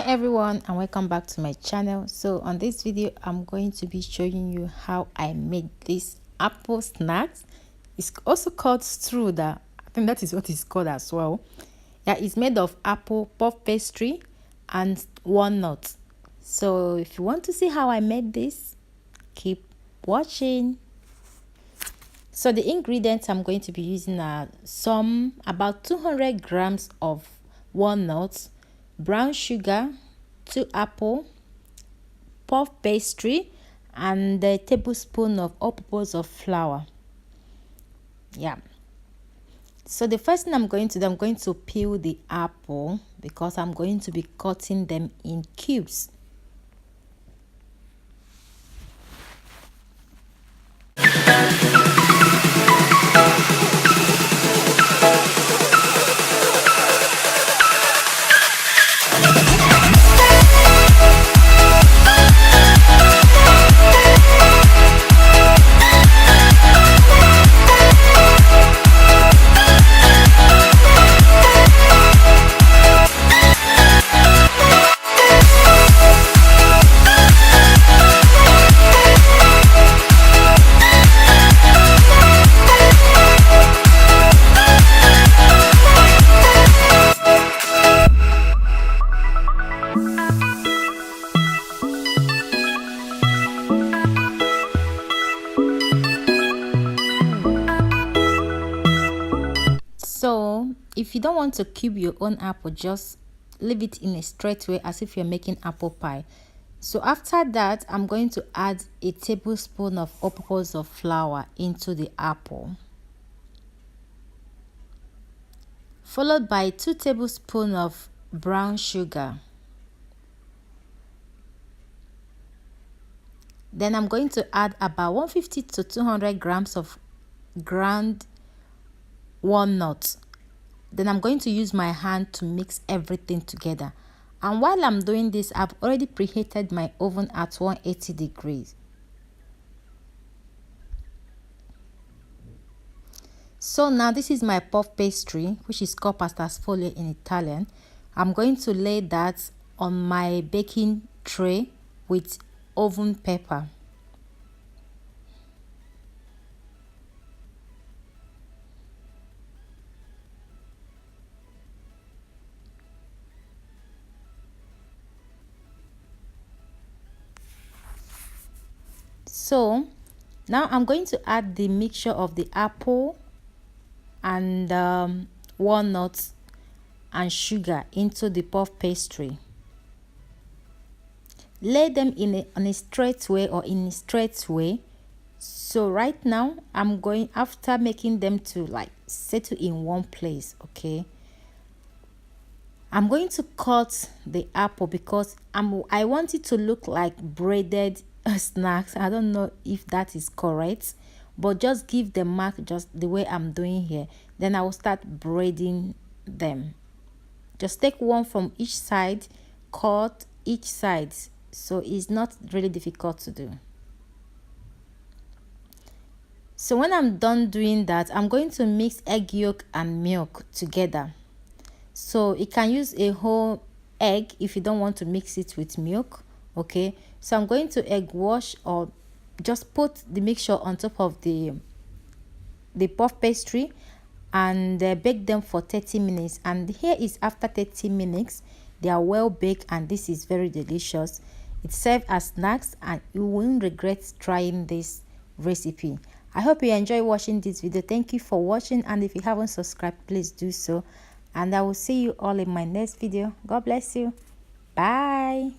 everyone, and welcome back to my channel. So on this video I'm going to be showing you how I made this apple snacks. It's also called strudel. I think that is what it's called as well. Yeah, it's made of apple, puff pastry and walnuts. So if you want to see how I made this, keep watching. So the ingredients I'm going to be using are about 200 grams of walnuts, brown sugar, 2 apple, puff pastry, and a tablespoon of all-purpose of flour. Yeah. So the first thing I'm going to peel the apple because I'm going to be cutting them in cubes. So if you don't want to cube your own apple, just leave it in a straight way as if you're making apple pie. So after that, I'm going to add a tablespoon of all-purpose of flour into the apple, followed by 2 tablespoons of brown sugar. Then I'm going to add about 150 to 200 grams of ground walnuts. Then I'm going to use my hand to mix everything together. And while I'm doing this, I've already preheated my oven at 180 degrees. So now this is my puff pastry, which is called pasta sfoglia in Italian. I'm going to lay that on my baking tray with oven pepper. So now I'm going to add the mixture of the apple and walnuts and sugar into the puff pastry. Lay them on a straight way or in a straight way. So right now I'm going, after making them to like settle in one place, okay, I'm going to cut the apple because I want it to look like breaded snacks. I don't know if that is correct, but just give the mark just the way I'm doing here. Then I will start braiding them. Just take one from each side, cut each side, so it's not really difficult to do. So when I'm done doing that, I'm going to mix egg yolk and milk together. So you can use a whole egg if you don't want to mix it with milk, okay. So I'm going to egg wash or just put the mixture on top of the puff pastry and bake them for 30 minutes. And here is after 30 minutes. They are well baked and this is very delicious. It serves as snacks and you won't regret trying this recipe. I hope you enjoy watching this video. Thank you for watching, and if you haven't subscribed, please do so. And I will see you all in my next video. God bless you. Bye.